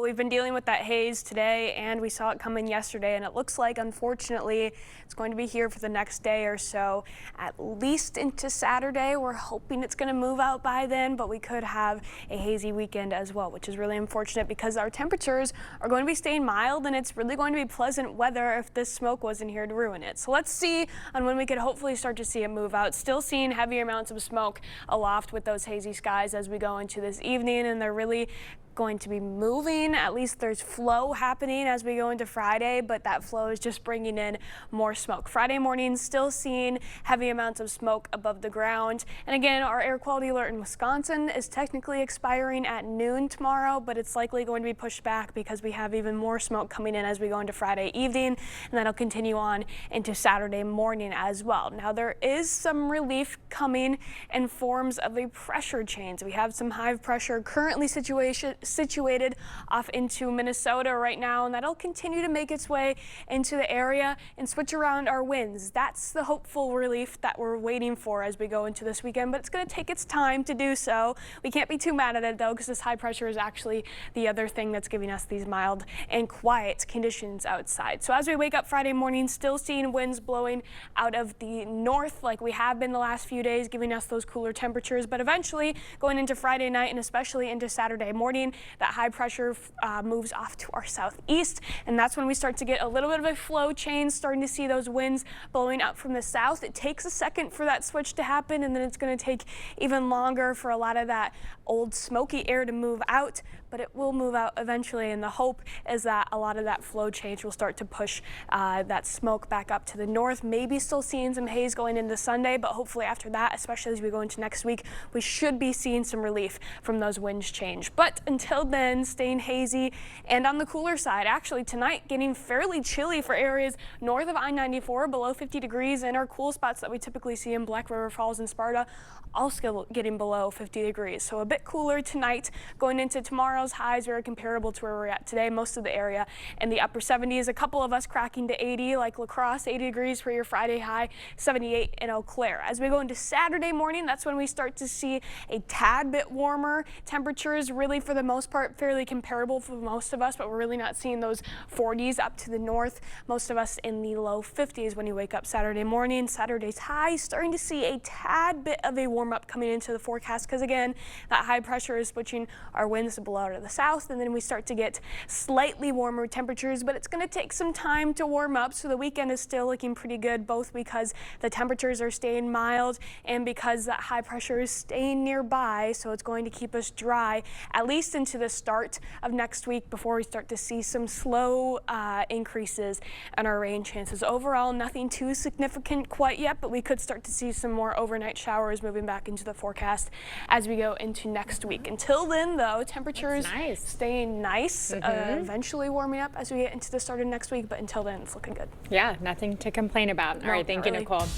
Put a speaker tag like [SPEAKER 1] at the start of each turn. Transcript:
[SPEAKER 1] Well, we've been dealing with that haze today, and we saw it coming yesterday, and it looks like, unfortunately, it's going to be here for the next day or so, at least into Saturday. We're hoping it's going to move out by then, but we could have a hazy weekend as well, which is really unfortunate because our temperatures are going to be staying mild, and it's really going to be pleasant weather if this smoke wasn't here to ruin it. So let's see on when we could hopefully start to see it move out. Still seeing heavier amounts of smoke aloft with those hazy skies as we go into this evening, and they're really going to be moving. At least there's flow happening as we go into Friday, but that flow is just bringing in more smoke. Friday morning, still seeing heavy amounts of smoke above the ground. And again, our air quality alert in Wisconsin is technically expiring at noon tomorrow, but it's likely going to be pushed back because we have even more smoke coming in as we go into Friday evening, and that'll continue on into Saturday morning as well. Now, there is some relief coming in forms of a pressure change. We have some high pressure currently situated off into Minnesota right now, and that'll continue to make its way into the area and switch around our winds. That's the hopeful relief that we're waiting for as we go into this weekend, but it's going to take its time to do so. We can't be too mad at it though, because this high pressure is actually the other thing that's giving us these mild and quiet conditions outside. So as we wake up Friday morning, still seeing winds blowing out of the north like we have been the last few days, giving us those cooler temperatures, but eventually going into Friday night and especially into Saturday morning, that high pressure moves off to our southeast, and that's when we start to get a little bit of a flow change, starting to see those winds blowing up from the south. It takes a second for that switch to happen, and then it's going to take even longer for a lot of that old smoky air to move out, but it will move out eventually, and the hope is that a lot of that flow change will start to push that smoke back up to the north. Maybe still seeing some haze going into Sunday, but hopefully after that, especially as we go into next week, we should be seeing some relief from those winds change. But until then, staying hazy and on the cooler side. Actually, tonight getting fairly chilly for areas north of I-94, below 50 degrees, and our cool spots that we typically see in Black River Falls and Sparta also getting below 50 degrees. So a bit cooler tonight. Going into tomorrow's highs, very comparable to where we're at today. Most of the area in the upper 70s. A couple of us cracking to 80, like La Crosse, 80 degrees for your Friday high, 78 in Eau Claire. As we go into Saturday morning, that's when we start to see a tad bit warmer temperatures. Really, for the most part, fairly comparable for most of us, but we're really not seeing those 40s up to the north. Most of us in the low 50s when you wake up Saturday morning. Saturday's high, starting to see a tad bit of a warm up coming into the forecast, because again, that high pressure is switching our winds to blow out of the south, and then we start to get slightly warmer temperatures, but it's going to take some time to warm up. So the weekend is still looking pretty good, both because the temperatures are staying mild and because that high pressure is staying nearby. So it's going to keep us dry at least into the start of next week before we start to see some slow increases in our rain chances. Overall, nothing too significant quite yet, but we could start to see some more overnight showers moving back into the forecast as we go into next week. Until then, though, temperatures staying nice, eventually warming up as we get into the start of next week, but until then, it's looking good.
[SPEAKER 2] Yeah, nothing to complain about. All right, thank you, Nicole. Yep.